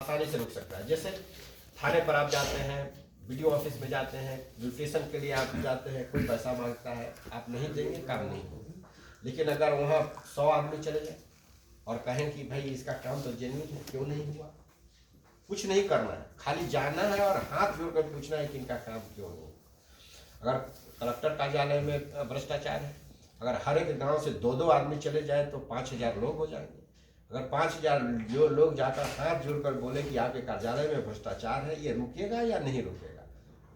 आसानी से रुक सकता है। जैसे थाने पर आप जाते हैं, वीडियो ऑफिस में जाते हैं, रजिस्ट्रेशन के लिए आप जाते हैं, कोई पैसा मांगता है, आप नहीं देंगे, काम नहीं होगा। लेकिन अगर वहाँ 100 आदमी चले जाए और कहें कि भाई इसका काम तो जेन्युइन है, क्यों नहीं हुआ, कुछ नहीं करना है, खाली जाना है और हाथ जोड़कर पूछना है कि इनका काम क्यों नहीं। अगर कलेक्टर कार्यालय में भ्रष्टाचार है, अगर हर एक गाँव से 2-2 आदमी चले जाए तो 5000 लोग हो जाएंगे। अगर 5000 जो लोग जाकर हाथ जोड़कर बोले कि आपके कार्यालय में भ्रष्टाचार है, ये रुकेगा या नहीं रुकेगा,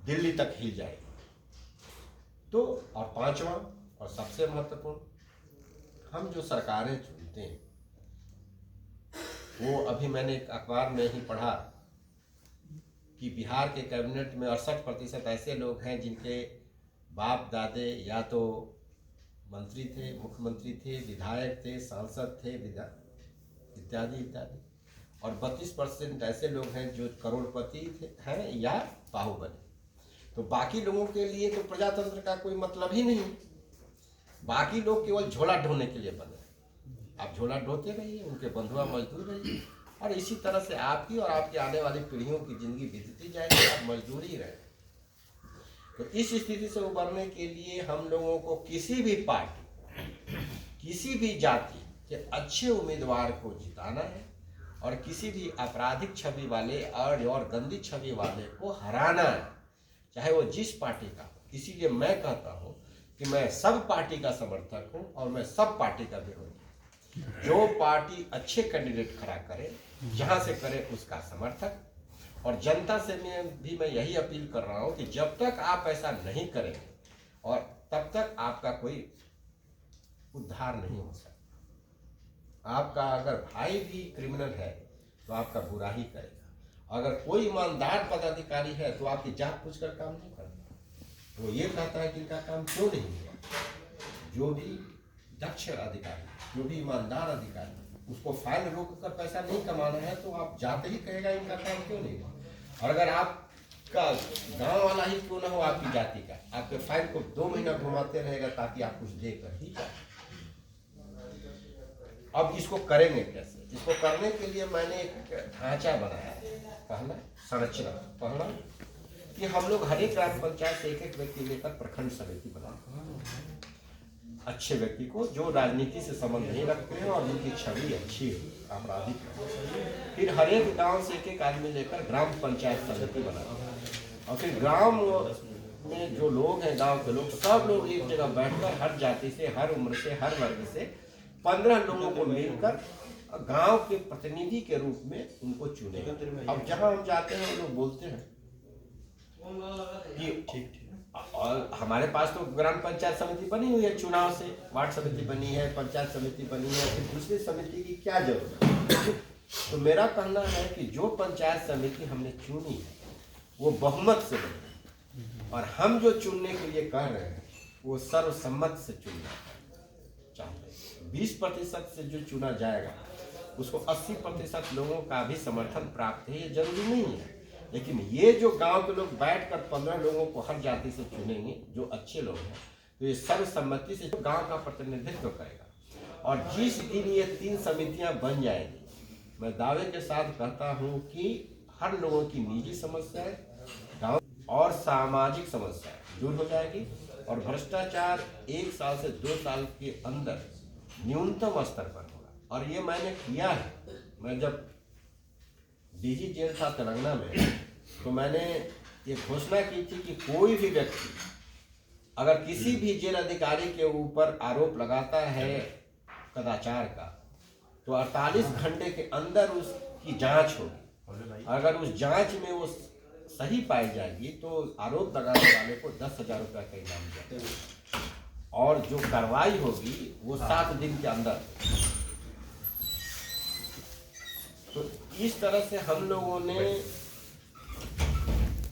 दिल्ली तक हिल जाएगी। तो और पांचवा और सबसे महत्वपूर्ण, हम जो सरकारें चुनते हैं वो अभी मैंने एक अखबार में ही पढ़ा कि बिहार के कैबिनेट में 68% ऐसे लोग हैं जिनके बाप दादे या तो मंत्री थे, मुख्यमंत्री थे, विधायक थे, सांसद थे, इत्यादि इत्यादि। और 32% ऐसे लोग हैं जो करोड़पति हैं या बाहुबली। तो बाकी लोगों के लिए तो प्रजातंत्र का कोई मतलब ही नहीं। बाकी लोग केवल झोला ढोने के लिए बने। आप झोला ढोते रहिए, उनके बंधुआ मजदूर रहिए, और इसी तरह से आपकी और आपकी आने वाली पीढ़ियों की जिंदगी बीतती जाएगी, आप मजदूर ही रहे। तो इस स्थिति से उबरने के लिए हम लोगों को किसी भी पार्टी, किसी भी जाति के अच्छे उम्मीदवार को जिताना है और किसी भी आपराधिक छवि वाले और गंदी छवि वाले को हराना है, चाहे वो जिस पार्टी का हो। इसीलिए मैं कहता हूँ कि मैं सब पार्टी का समर्थक हूँ और मैं सब पार्टी का विरोधी। जो पार्टी अच्छे कैंडिडेट खड़ा करे, जहाँ से करे उसका समर्थक। और जनता से मैं यही अपील कर रहा हूँ कि जब तक आप ऐसा नहीं करेंगे और तब तक आपका कोई उद्धार नहीं हो सकता। आपका अगर भाई भी क्रिमिनल है तो आपका बुरा ही करेगा। अगर कोई ईमानदार पदाधिकारी है तो आपकी जांच पूछ कर काम नहीं करता, वो ये कहता है कि इनका काम क्यों नहीं हुआ। जो भी दक्ष अधिकारी, जो भी ईमानदार अधिकारी, उसको फाइल रोक कर पैसा नहीं कमाना है तो आप जाते ही कहेगा इनका काम क्यों नहीं हुआ। और अगर आपका गांव वाला ही क्यों ना हो आपकी जाति का, आपके फाइल को 2 महीना घुमाते रहेगा ताकि आप कुछ देकर ही जाए। अब इसको करेंगे कैसे? इसको करने के लिए मैंने एक ढांचा बनाया। पहला संरचना, पहला कि हम लोग हर एक ग्राम पंचायत से एक व्यक्ति लेकर प्रखंड समिति बनाते, अच्छे व्यक्ति को जो राजनीति से संबंध नहीं रखते हैं और उनकी छवि अच्छी हो, आपराधिक हो। फिर हर एक गांव से एक आदमी लेकर ग्राम पंचायत समिति बनाते हैं और फिर गांव में जो लोग हैं, गांव के लोग, सब लोग एक जगह बैठकर हर जाति से, हर उम्र से, हर वर्ग से 15 लोगों को मिलकर गांव के प्रतिनिधि के रूप में उनको चुने। अब जहां हम जाते हैं वो लोग बोलते हैं कि और हमारे पास तो ग्राम पंचायत समिति बनी हुई है, चुनाव से वार्ड समिति बनी है, पंचायत समिति बनी है, फिर दूसरी समिति की क्या जरूरत है। तो मेरा कहना है कि जो पंचायत समिति हमने चुनी है वो बहुमत से बनी, और हम जो चुनने के लिए कह रहे हैं वो सर्वसम्मत से चुनना चाहते हैं। 20% से जो चुना जाएगा उसको 80% लोगों का भी समर्थन प्राप्त है, ये जरूरी नहीं है। लेकिन ये जो गांव के लोग बैठकर 15 लोगों को हर जाति से चुनेंगे जो अच्छे लोग हैं, तो ये सर्वसम्मति से गांव का प्रतिनिधित्व करेगा। और जिस दिन ये 3 समितियां बन जाएंगी, मैं दावे के साथ कहता हूं कि हर लोगों की निजी समस्याएं, गांव और सामाजिक समस्याएं दूर हो जाएगी और भ्रष्टाचार 1 साल से 2 साल के अंदर न्यूनतम स्तर पर होगा। और ये मैंने किया है। मैं जब डीजी जेल था तेलंगाना में, तो मैंने ये घोषणा की थी कि कोई भी व्यक्ति अगर किसी भी जेल अधिकारी के ऊपर आरोप लगाता है कदाचार का, तो 48 घंटे के अंदर उसकी जांच होगी। अगर उस जांच में वो सही पाई जाएगी तो आरोप लगाने वाले को 10,000 रुपये का इनाम दिया, और जो कार्रवाई होगी वो 7 दिन के अंदर। तो इस तरह से हम लोगों ने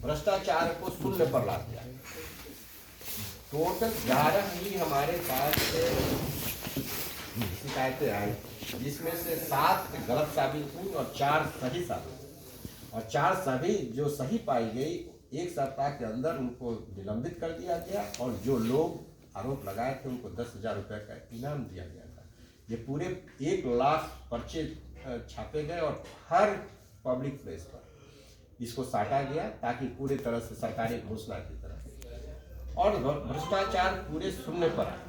भ्रष्टाचार को शून्य पर ला दिया। टोटल 11 ही हमारे पास शिकायतें आई, जिसमें से 7 गलत साबित हुई और 4 सही साबित। और 4 सभी जो सही पाई गई 1 सप्ताह के अंदर उनको निलंबित कर दिया गया, और जो लोग आरोप लगाए थे उनको 10,000 रुपये का इनाम दिया गया था। ये पूरे 1 लाख पर्चे छापे गए और हर पब्लिक प्लेस पर इसको साटा गया ताकि पूरी तरह से सरकारी घोषणा की तरह, और भ्रष्टाचार पूरे शून्य पर आया।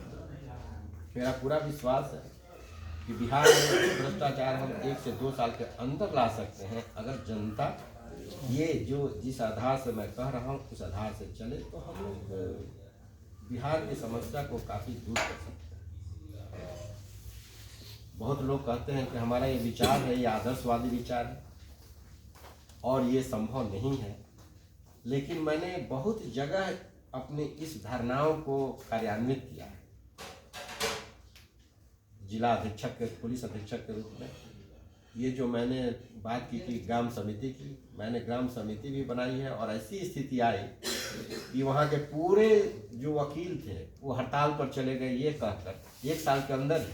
मेरा पूरा विश्वास है कि बिहार में भ्रष्टाचार हम 1 से 2 साल के अंदर ला सकते हैं अगर जनता ये जो जिस आधार से मैं कह रहा हूँ उस आधार से चले, तो हम लोग बिहार की समस्या को काफ़ी दूर कर सकते हैं। बहुत लोग कहते हैं कि हमारा ये विचार है, ये आदर्शवादी विचार है और ये संभव नहीं है, लेकिन मैंने बहुत जगह अपनी इस धारणाओं को कार्यान्वित किया है। जिला अधीक्षक के, पुलिस अधीक्षक के रूप में ये जो मैंने बात की थी ग्राम समिति की, मैंने ग्राम समिति भी बनाई है। और ऐसी स्थिति आई कि वहाँ के पूरे जो वकील थे वो हड़ताल पर चले गए, ये कहकर 1 साल के अंदर ही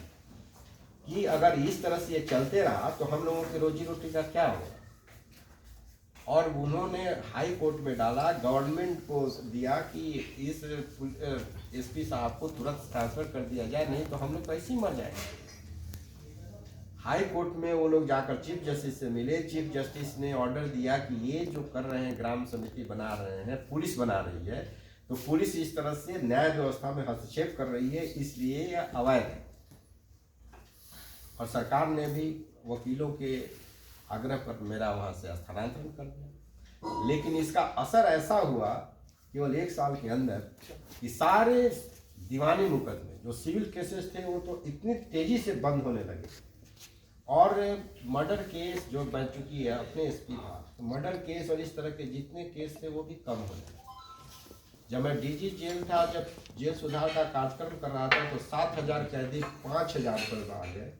कि अगर इस तरह से ये चलते रहा तो हम लोगों की रोजी रोटी का क्या होगा। और उन्होंने हाई कोर्ट में डाला, गवर्नमेंट को दिया कि इस एसपी साहब को तुरंत ट्रांसफर कर दिया जाए, नहीं तो हम लोग कैसे ही मर जाएंगे। हाई कोर्ट में वो लोग जाकर चीफ जस्टिस से मिले, चीफ जस्टिस ने ऑर्डर दिया कि ये जो कर रहे हैं, ग्राम समिति बना रहे हैं, पुलिस बना रही है, तो पुलिस इस तरह से न्याय व्यवस्था में हस्तक्षेप कर रही है, इसलिए यह अवैध है। और सरकार ने भी वकीलों के आग्रह पर मेरा वहाँ से स्थानांतरण कर दिया। लेकिन इसका असर ऐसा हुआ केवल 1 साल के अंदर कि सारे दीवानी मुकदमे जो सिविल केसेस थे वो तो इतनी तेजी से बंद होने लगे, और मर्डर केस जो बन चुकी है अपने एसपी था, तो मर्डर केस और इस तरह के जितने केस थे वो भी कम होने लगे। जब मैं डीजी जेल था, जब जेल सुधार का कार्यक्रम कर रहा था, तो 7,000 कैदी 5,000 पर आ गए,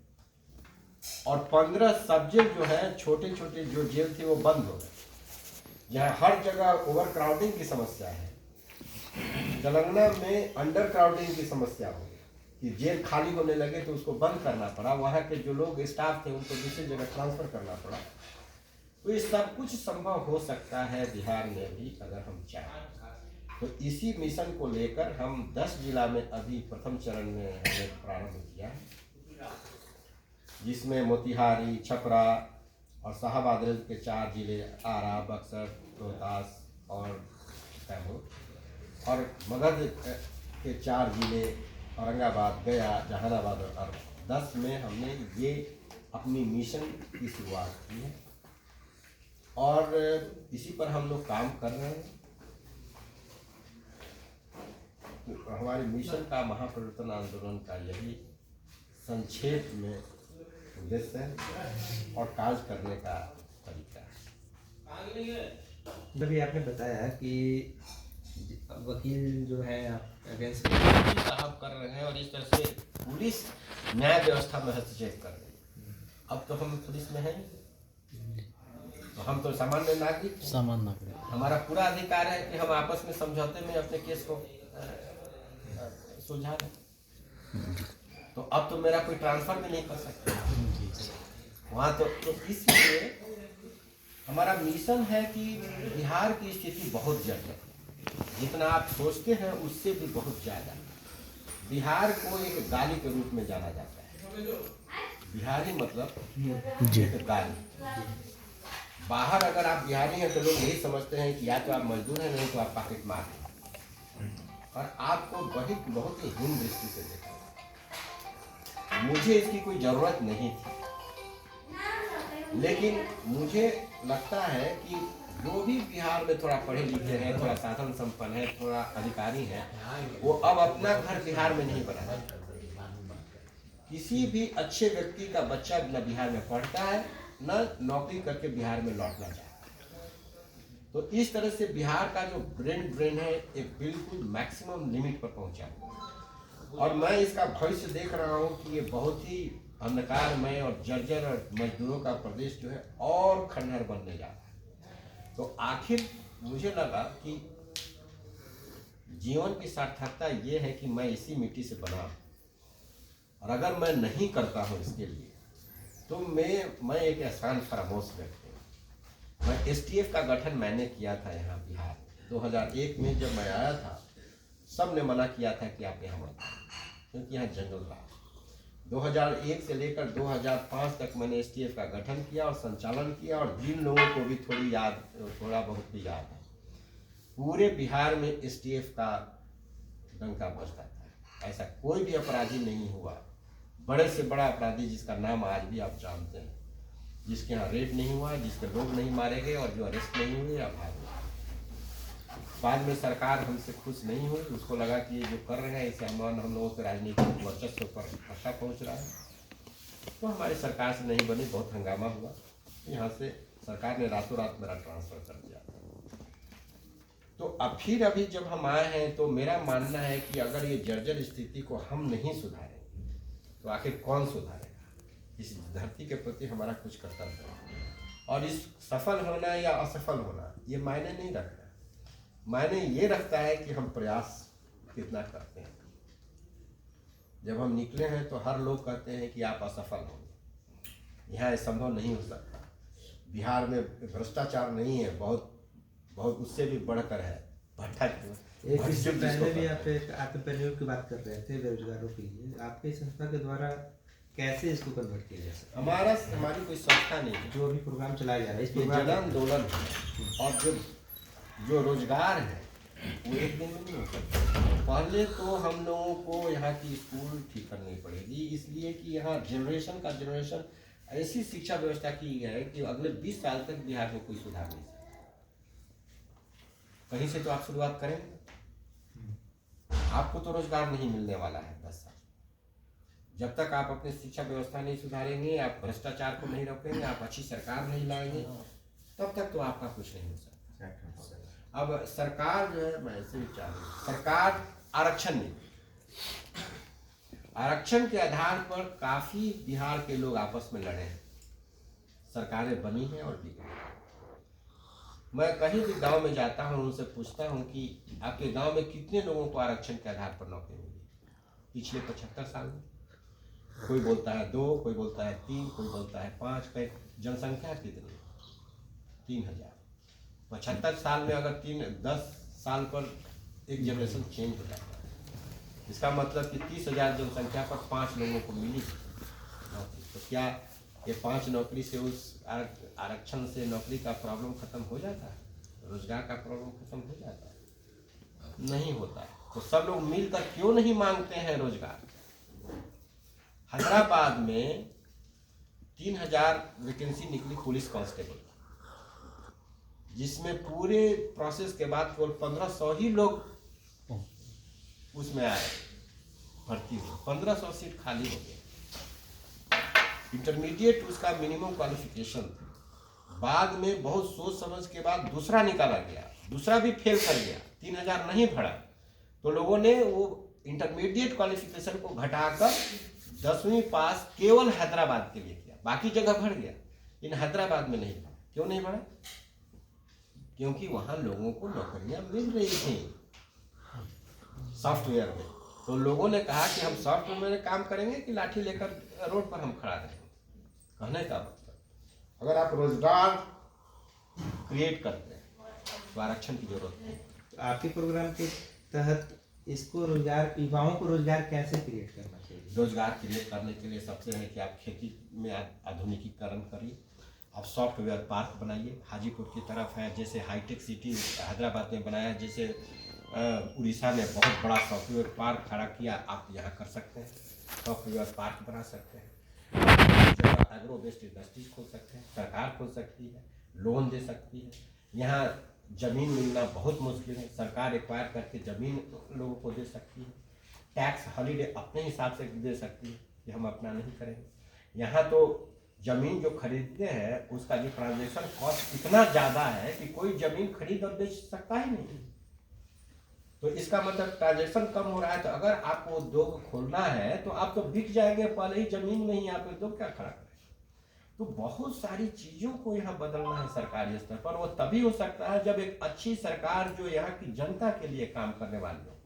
और 15 सब्जेक्ट जो है छोटे छोटे जो जेल थे वो बंद हो गए। यहाँ हर जगह ओवर क्राउडिंग की समस्या है, तेलंगाना में अंडर क्राउडिंग की समस्या हो कि जेल खाली होने लगे तो उसको बंद करना पड़ा, वहाँ के जो लोग स्टाफ थे उनको दूसरी जगह ट्रांसफर करना पड़ा। तो ये सब कुछ संभव हो सकता है बिहार में भी अगर हम चाहें। तो इसी मिशन को लेकर हम 10 जिला में अभी प्रथम चरण में हमने प्रारंभ किया है, जिसमें मोतिहारी, छपरा और शाहबाद के 4 जिले, आरा, बक्सर, रोहतास और कैमूर, और मगध के 4 जिले, औरंगाबाद, गया, जहानाबाद और अर्ब। 10 में हमने ये अपनी मिशन की शुरुआत की है और इसी पर हम लोग काम कर रहे हैं। तो हमारे मिशन का महापरिवर्तन आंदोलन का यही संक्षेप में उद्देश्य है और कार्य करने का तरीका है। तभी आपने बताया कि वकील जो है अगेंस्ट साहब कर रहे हैं और इस तरह से पुलिस न्याय व्यवस्था में हस्तक्षेप कर रही है। अब तो हम पुलिस में हैं, तो हम तो सामान्य नागरिक, हमारा पूरा अधिकार है कि हम आपस में समझौते में अपने केस को सुलझा दें। तो अब तो मेरा कोई ट्रांसफर भी नहीं कर सकता वहाँ। तो इसलिए हमारा मिशन है कि बिहार की स्थिति बहुत जटिल है, जितना आप सोचते हैं उससे भी बहुत ज़्यादा। बिहार को एक गाली के रूप में जाना जाता है। बिहारी मतलब एक गाली। बाहर अगर आप बिहारी हैं तो लोग यही समझते हैं कि या तो आप मजदूर हैं, नहीं तो आप पॉकेट मार हैं, और आपको बहुत ही हीन दृष्टि से देखा। मुझे इसकी कोई ज़रूरत नहीं थी, लेकिन मुझे लगता है कि जो भी बिहार में थोड़ा पढ़े लिखे हैं, थोड़ा साधन संपन्न है, थोड़ा अधिकारी है, वो अब अपना घर बिहार में नहीं बना। किसी भी अच्छे व्यक्ति का बच्चा न बिहार में पढ़ता है, न नौकरी करके बिहार में लौटना चाहता है। तो इस तरह से बिहार का जो ब्रेन है एक बिल्कुल मैक्सिमम लिमिट पर पहुंचा, और मैं इसका भविष्य देख रहा हूँ कि ये बहुत ही अंधकारमय और जर्जर और मजदूरों का प्रदेश जो है और खंडहर बनने जा रहा है। तो आखिर मुझे लगा कि जीवन की सार्थकता ये है कि मैं इसी मिट्टी से बना हूँ, और अगर मैं नहीं करता हूँ इसके लिए तो मैं एक एहसान फरामोश व्यक्ति हूँ। मैं एसटीएफ का गठन मैंने किया था यहाँ बिहार 2001 में। जब मैं आया था सब ने मना किया था कि आप यहाँ मत, क्योंकि यहाँ जंगल था। 2001 से लेकर 2005 तक मैंने एसटीएफ का गठन किया और संचालन किया, और जिन लोगों को भी थोड़ा बहुत भी याद है, पूरे बिहार में एसटीएफ का डंका बजता था। ऐसा कोई भी अपराधी नहीं हुआ, बड़े से बड़ा अपराधी जिसका नाम आज भी आप जानते हैं, जिसके यहाँ रेड नहीं हुआ, जिसके लोग नहीं मारे गए और जो अरेस्ट नहीं हुए या भागे। बाद में सरकार हमसे खुश नहीं हुई, उसको लगा कि ये जो कर रहे हैं इससे हम लोगों के राजनीतिक वर्चस्व पर खतरा पहुँच रहा है, तो हमारी सरकार से नहीं बनी, बहुत हंगामा हुआ। यहाँ से सरकार ने रातों रात मेरा ट्रांसफ़र कर दिया। तो अब फिर अभी जब हम आए हैं तो मेरा मानना है कि अगर ये जर्जर स्थिति को हम नहीं सुधारेंगे तो आखिर कौन सुधारेगा। इस धरती के प्रति हमारा कुछ कर्तव्य है, और इस सफल होना या असफल होना ये मायने नहीं रखता, मायने ये रखता है कि हम प्रयास कितना करते हैं। जब हम निकले हैं तो हर लोग कहते हैं कि आप असफल होंगे, यहाँ ये संभव नहीं हो सकता। बिहार में भ्रष्टाचार नहीं है, बहुत बहुत उससे भी बढ़कर है। एक इससे पहले भी आप एक एंटरप्रेन्योर की बात कर रहे थे बेरोजगारों के लिए, आपके संस्था के द्वारा कैसे इसको कन्वर्ट किया जा सकता है? हमारी कोई संस्था नहीं है, जो अभी प्रोग्राम चलाया जा रहा है, इस ये प्रोग्राम जन आंदोलन है। और जो रोजगार है वो एक दिन में नहीं हो सकता। पहले तो हम लोगों को यहाँ की स्कूल ठीक करनी पड़ेगी, इसलिए कि यहाँ जनरेशन का जनरेशन ऐसी शिक्षा व्यवस्था की है कि अगले 20 साल तक बिहार में कोई सुधार नहीं सकता। कहीं से तो आप शुरुआत करेंगे, आपको तो रोजगार नहीं मिलने वाला है 10 साल। जब तक आप अपनी शिक्षा व्यवस्था नहीं सुधारेंगे, आप भ्रष्टाचार को नहीं रोकेंगे, आप अच्छी सरकार नहीं लाएंगे, तब तक तो आपका कुछ नहीं हो सकता। अब सरकार जो है, मैं ऐसे विचार हूं, सरकार आरक्षण के आधार पर काफी बिहार के लोग आपस में लड़े हैं, सरकारें बनी हैं और बिगड़ी। मैं कहीं भी गांव में जाता हूं, उनसे पूछता हूं कि आपके गांव में कितने लोगों को आरक्षण के आधार पर नौकरी मिली पिछले 75 साल में। कोई बोलता है 2, कोई बोलता है 3, कोई बोलता है 5। जनसंख्या कितनी? 3000। 75 साल में अगर 10 साल पर एक जनरेशन चेंज हो जाता है, इसका मतलब कि 30,000 जनसंख्या पर 5 लोगों को मिली नौकरी। तो क्या ये 5 नौकरी से, उस आरक्षण से नौकरी का प्रॉब्लम खत्म हो जाता है? रोजगार का प्रॉब्लम खत्म हो जाता है? नहीं होता है। तो सब लोग मिलकर क्यों नहीं मांगते हैं रोजगार? हैदराबाद में 3000 वैकेंसी निकली पुलिस कांस्टेबल, जिसमें पूरे प्रोसेस के बाद केवल 1500 ही लोग उसमें आए, भर्ती हुए। 1500 सीट खाली हो गई। इंटरमीडिएट उसका मिनिमम क्वालिफिकेशन था। बाद में बहुत सोच समझ के बाद दूसरा निकाला गया, दूसरा भी फेल कर गया, 3000 नहीं भरा, तो लोगों ने वो इंटरमीडिएट क्वालिफिकेशन को घटाकर 10वीं पास केवल हैदराबाद के लिए किया, बाकी जगह भर गया, इन हैदराबाद में नहीं भरा। क्यों नहीं भरा? क्योंकि वहां लोगों को नौकरियां मिल रही थी सॉफ्टवेयर में। तो लोगों ने कहा कि हम सॉफ्टवेयर में काम करेंगे कि लाठी लेकर रोड पर हम खड़ा रहेंगे। कहने का मतलब, अगर आप रोजगार क्रिएट करते हैं तो आरक्षण की जरूरत नहीं। तो आपके प्रोग्राम के तहत इसको रोजगार, युवाओं को रोजगार कैसे क्रिएट करना चाहिए? रोजगार क्रिएट करने के लिए सबसे है कि आप खेती में आधुनिकीकरण करिए, आप सॉफ्टवेयर पार्क बनाइए। हाजीपुर की तरफ है, जैसे हाईटेक सिटी हैदराबाद में बनाया, जैसे उड़ीसा ने बहुत बड़ा सॉफ्टवेयर पार्क खड़ा किया, आप यहाँ कर सकते हैं। सॉफ्टवेयर पार्क बना सकते हैं, एग्रो बेस्ड इंडस्ट्रीज खोल सकते हैं, सरकार खोल सकती है, लोन दे सकती है। यहाँ जमीन मिलना बहुत मुश्किल है, सरकार एक्वायर करके जमीन लोगों को दे सकती है। टैक्स हॉलीडे अपने हिसाब से दे सकती है कि हम अपना नहीं करेंगे। यहाँ तो जमीन जो खरीदते हैं उसका जो ट्रांजेक्शन कॉस्ट इतना ज़्यादा है कि कोई जमीन खरीद और बेच सकता ही नहीं। तो इसका मतलब ट्रांजेक्शन कम हो रहा है। तो अगर आपको उद्योग खोलना है तो आप तो बिक जाएंगे पहले ही जमीन में ही, आप उद्योग क्या खड़ा करें। तो बहुत सारी चीज़ों को यहाँ बदलना है सरकारी स्तर पर। वो तभी हो सकता है जब एक अच्छी सरकार जो यहाँ की जनता के लिए काम करने वाली हो,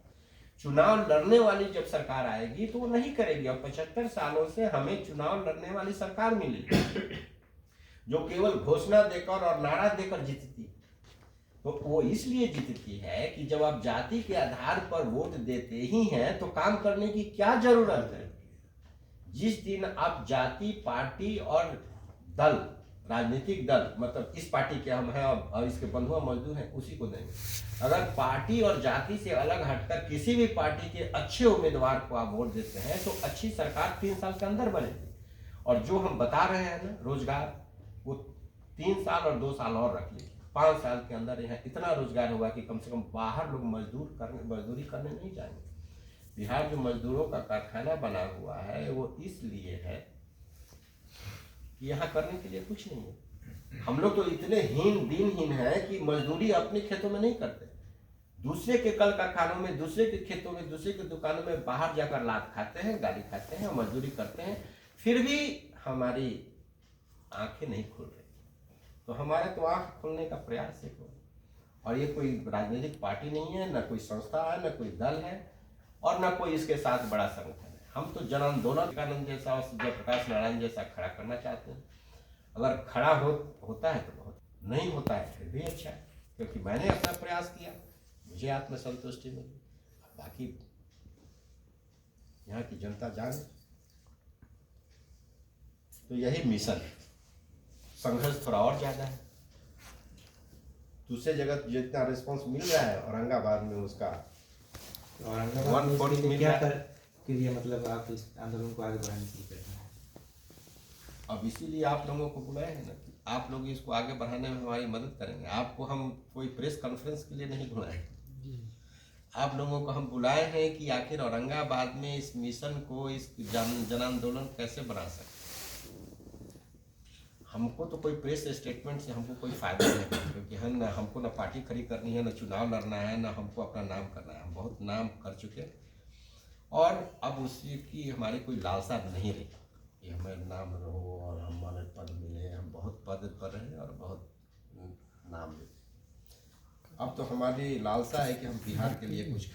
चुनाव लड़ने वाली जब सरकार आएगी तो वो नहीं करेगी। और 75 सालों से हमें चुनाव लड़ने वाली सरकार मिली जो केवल घोषणा देकर और नारा देकर जीतती। तो वो इसलिए जीतती है कि जब आप जाति के आधार पर वोट देते ही हैं तो काम करने की क्या जरूरत है। जिस दिन आप जाति, पार्टी और दल, राजनीतिक दल, मतलब इस पार्टी के हम हैं और इसके बंधुआ मजदूर हैं, उसी को देंगे। अगर पार्टी और जाति से अलग हटकर किसी भी पार्टी के अच्छे उम्मीदवार को आप वोट देते हैं तो अच्छी सरकार 3 साल के अंदर बनेगी। और जो हम बता रहे हैं ना रोजगार, वो 3 साल और 2 साल और रख लीजिए, 5 साल के अंदर यहाँ इतना रोजगार होगा कि कम से कम बाहर लोग मजदूरी करने नहीं जाएंगे। बिहार जो मजदूरों का कारखाना बना हुआ है वो इसलिए है कि यहाँ करने के लिए कुछ नहीं है। हम लोग तो इतने दिनहीन हैं कि मजदूरी अपने खेतों में नहीं करते, दूसरे के कल कारखानों में, दूसरे के खेतों में, दूसरे की दुकानों में बाहर जाकर लात खाते हैं, गाली खाते हैं, मजदूरी करते हैं, फिर भी हमारी आंखें नहीं खुल रही। तो हमारा तो आंख खोलने का प्रयास है। और ये कोई राजनीतिक पार्टी नहीं है, ना कोई संस्था है, ना कोई दल है, और ना कोई इसके साथ बड़ा संगठन है। हम तो जन आंदोलन विवेकानंद जैसा और जयप्रकाश नारायण जैसा खड़ा करना चाहते हैं। अगर खड़ा होता है तो बहुत, नहीं होता है फिर भी अच्छा है, क्योंकि मैंने अपना प्रयास किया, मुझे आत्मसंतुष्टि मिली। बाकी यहाँ की जनता जाने। तो यही मिशन है। संघर्ष थोड़ा और ज़्यादा है, दूसरे जगह जितना रिस्पांस मिल रहा है औरंगाबाद में उसका औरंगाबाद में इसके लिए क्या कर के लिए, मतलब आप इस आंदोलन को आगे बढ़ाने के लिए कर रहे हैं? अब इसीलिए आप लोगों को बुलाए हैं ना कि आप लोग इसको आगे बढ़ाने में हमारी मदद करेंगे। आपको हम कोई प्रेस कॉन्फ्रेंस के लिए नहीं बुलाए, आप लोगों को हम बुलाए हैं कि आखिर औरंगाबाद में इस मिशन को, इस जन आंदोलन कैसे बना सकते। हमको तो कोई प्रेस स्टेटमेंट से हमको कोई फायदा नहीं है, क्योंकि हमको ना पार्टी खड़ी करनी है, ना चुनाव लड़ना है, ना हमको अपना नाम करना है। हम बहुत नाम कर चुके हैं और अब उसकी हमारी कोई लालसा नहीं रही कि हमें नाम रहो और हमारे पद मिले। हम बहुत पद पर रहे और बहुत नाम मिले। अब तो हमारी लालसा है कि हम बिहार के लिए कुछ करें।